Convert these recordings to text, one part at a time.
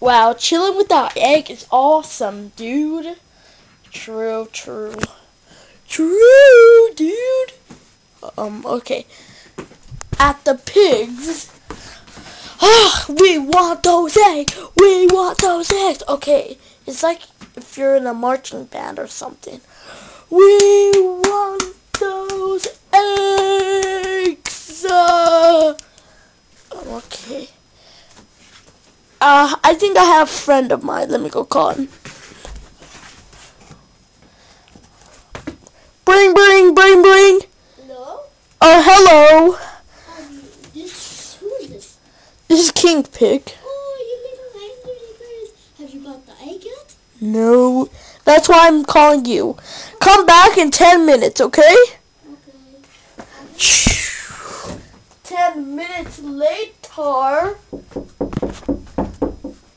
Wow, chilling without egg is awesome, dude. True, dude. Okay. At the pigs. We want those eggs. We want those eggs. Okay, it's like if you're in a marching band or something. We want those eggs. Okay. I think I have a friend of mine. Let me go call him. Bring. Hello? Hello. Who is this? This is King Pig. Oh, you little angry bird. Have you got the egg yet? No. That's why I'm calling you. Come back in 10 minutes, okay? Okay. 10 minutes later.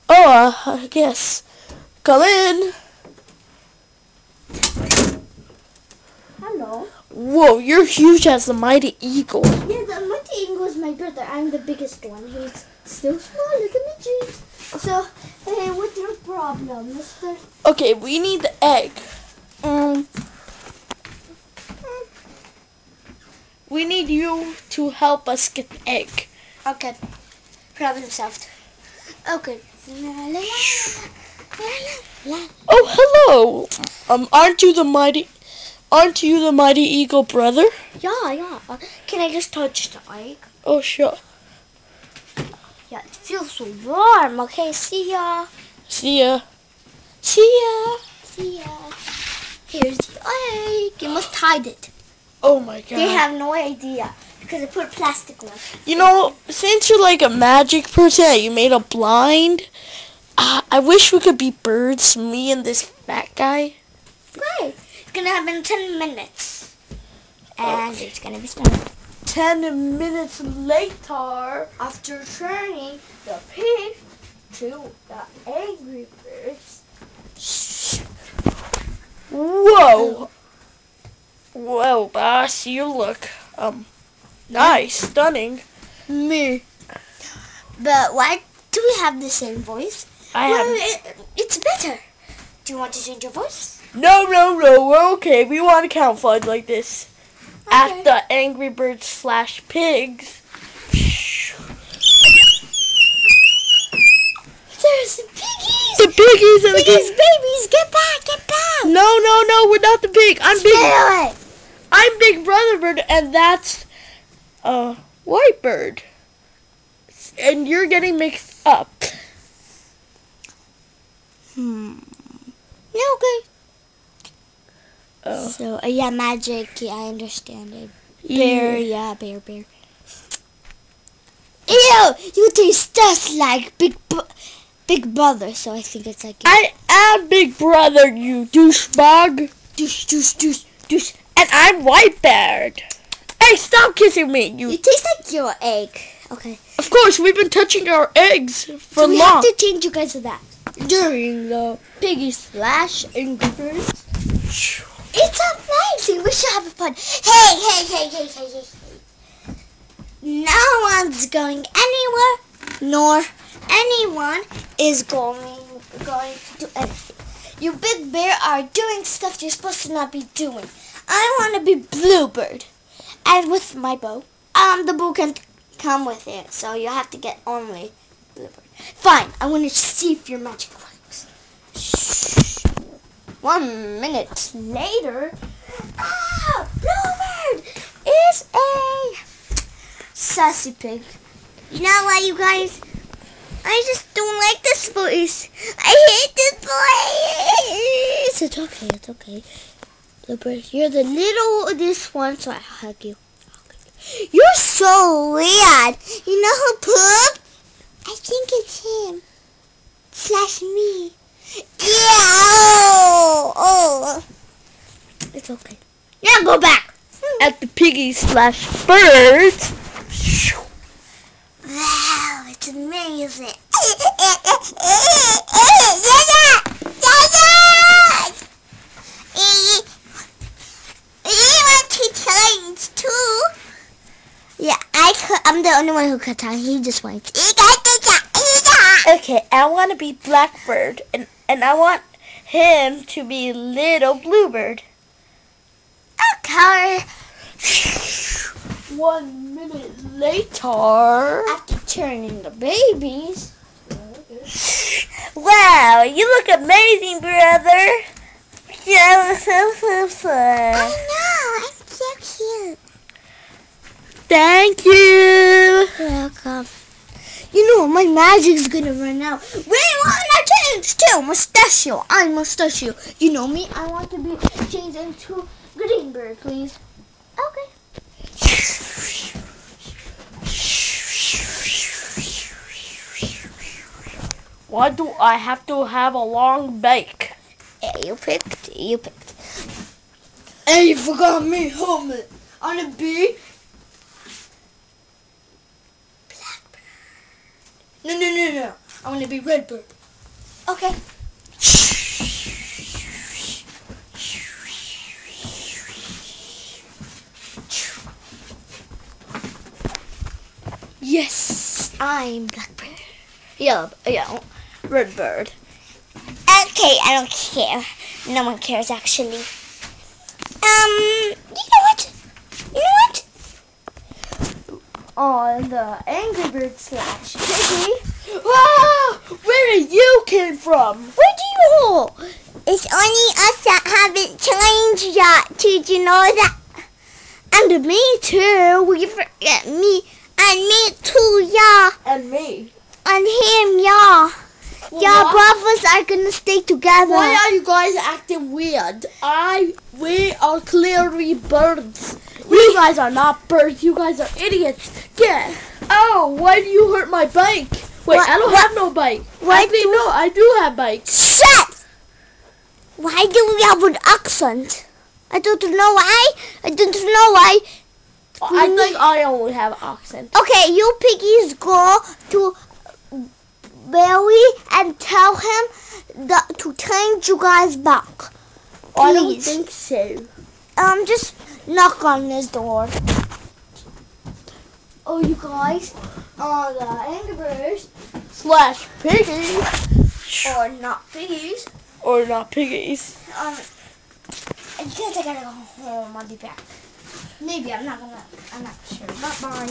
Oh, I guess. Come in. Hello. Whoa, you're huge as the mighty eagle. Yeah, the mighty eagle is my brother. I'm the biggest one. He's still small, little midget. So, hey, what's your problem, mister? Okay, we need the egg. We need you to help us get the egg. Okay. Problem solved. Okay. Oh, hello. Aren't you the mighty eagle brother? Yeah. Can I just touch the egg? Oh, sure. Yeah, it feels so warm. Okay, see ya. See ya. See ya. Here's the egg. You must hide it. Oh my god. They have no idea because I put plastic on. You know, since you're like a magic person and you made a blind, I wish we could be birds, me and this fat guy. Great. It's gonna happen in 10 minutes. And it's gonna be started. 10 minutes later, After turning the pig to the angry birds. whoa, boss, you look, nice, stunning. Me. But why do we have the same voice? It's better. Do you want to change your voice? No, we're okay. We want to camouflage like this. Okay. At the Angry Birds /pigs. There's the piggies! The piggies and Piggies, babies, get back! No, we're not the pig. I'm Stay away! I'm Big Brother Bird, and that's White Bird. And you're getting mixed up. Okay. Oh. So, yeah, magic, yeah, I understand it. Yeah. Bear. Ew! You taste just like Big Brother, so I think it's like... I am Big Brother, you douchebag. Douche. And I'm White Bird. Hey, stop kissing me, you. You taste like your egg. Okay. Of course, we've been touching our eggs for So we long. have to change you guys to that. During the piggy /Angry Birds. It's amazing. We should have fun. Hey. No one's going anywhere, nor anyone is going to do anything. You Big Bear are doing stuff you're supposed to not be doing. I want to be Bluebird. And with my bow, the bow can come with it, so you have to get only Bluebird. Fine, I want to see if your magic works. Shh. 1 minute later, Bluebird is a sassy pig. You know what, you guys? I just don't like this voice. I hate this voice. It's okay. Bluebird, you're the this one, so I'll hug you. You're so weird. You know who pooped? I think it's him. /me. Yeah. Oh. It's okay. Yeah, go back. At the piggy /birds. Wow, it's amazing. You want to change too? Yeah, I'm the only one who can tell. He just wants. Okay, Okay, I want to be Blackbird, and I want him to be Little Bluebird. Okay. 1 minute later. After turning the babies. Wow, you look amazing, brother. I know, I'm so cute. Thank you. Welcome. You know, my magic's gonna run out. We wanna change to Mustachio. I'm Mustachio. You know me, I want to be changed into Greenbird, please. Okay. Why do I have to have a long bike? Yeah, you picked. Hey, you forgot me, helmet. On a bee. Blackbird. No. I want to be Redbird. Okay. Yes. I'm Blackbird. Yeah, Redbird. Okay, I don't care. No one cares, actually. You know what? On the Angry Bird / Piggy. Wow! Where you came from? Where do you go? It's only us that haven't changed yet. Did you know that? And me too. Will you forget me? And me too, yeah. And me. And him, yeah. Yeah, both of us are gonna stay together. Why are you guys acting weird? We are clearly birds. You guys are not birds. You guys are idiots. Yeah. Oh, why do you hurt my bike? Wait, I don't have no bike. Actually, no, I do have bike. Shut! Why do we have an accent? I don't know why. I think I only have accent. Okay, you piggies go to Barry and tell him to change you guys back. Please. I don't think so. Just knock on his door. Oh, you guys are the Angry Birds / Piggy. or not piggies. Or not piggies. Because I gotta go home, I'll be back. Maybe I'm not sure. Bye.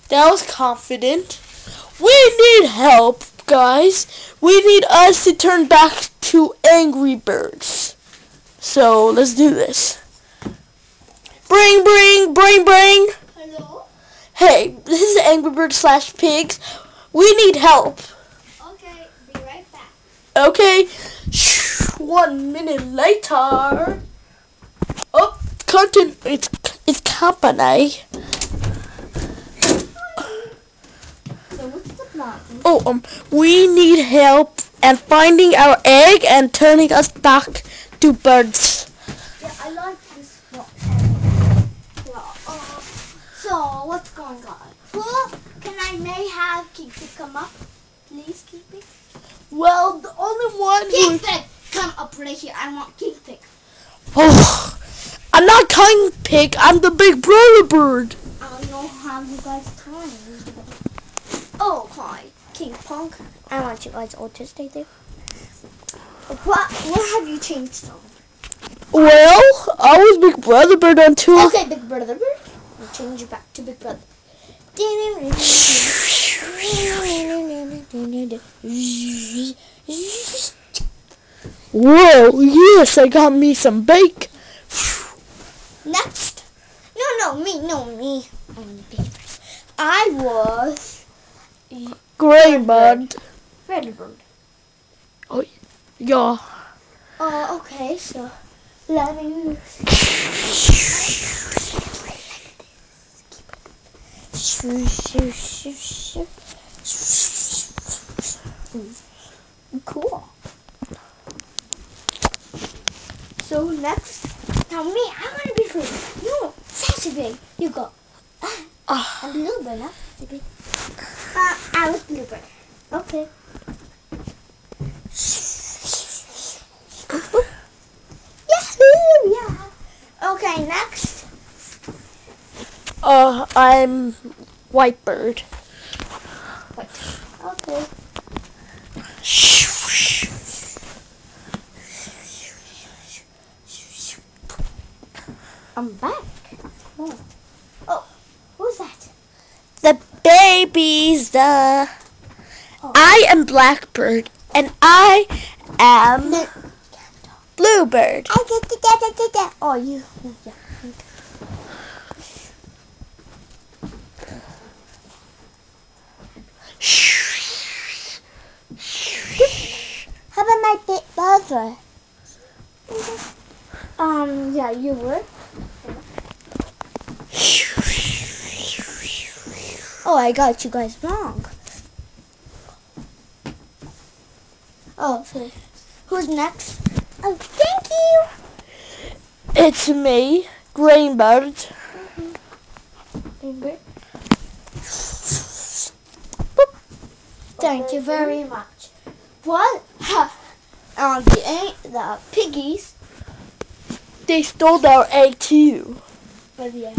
That was confident. We need help, guys. We need us to turn back to Angry Birds. So let's do this. Bring. Hello? Hey, this is Angry Birds / Pigs. We need help. Okay, be right back. Okay. 1 minute later. Oh, content. It's company. So what's the plan? Oh, we need help and finding our egg and turning us back to birds. Yeah, I like this one. So what's going on? Can I may have Kingpig come up? Please, Kingpig. Well, the only one who... Kingpig, come up right here. I want Kingpig. Oh, I'm not Kingpig. I'm the big brother bird. I don't know how you guys time. Oh, hi, King Punk. I want you guys all to stay there. What have you changed on? Well, I was big brother bird until... Okay, big brother bird. We'll change you back to big brother. Whoa, yes, I got me some bake. Next. No, me. I was Greybird. Redbird. Oh, yeah. Okay, so let me... Cool. So next, now me, I want to be free. No, such a big. You go. A little bit, huh? Maybe. I was bluebird. Okay. Yahoo! Yeah. Okay, next. I'm Whitebird. I'm back. Oh, who's that? The babies, the... Oh. I am Blackbird, and I am Bluebird. Oh, you. Yeah. How about my big brother? Yeah, you would. Oh, I got you guys wrong. Oh, so who's next? Oh, thank you. It's me, Greenbird. Thank you very much. What? The piggies. They stole our egg too. But yeah.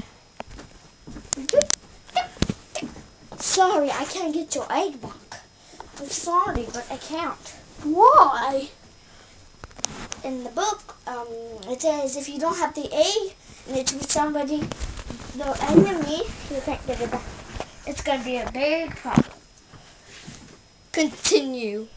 Sorry, I can't get your egg back. I'm sorry, but I can't. Why? In the book, it says if you don't have the egg and it's with somebody, the enemy, you can't get it back. It's gonna be a big problem. Continue.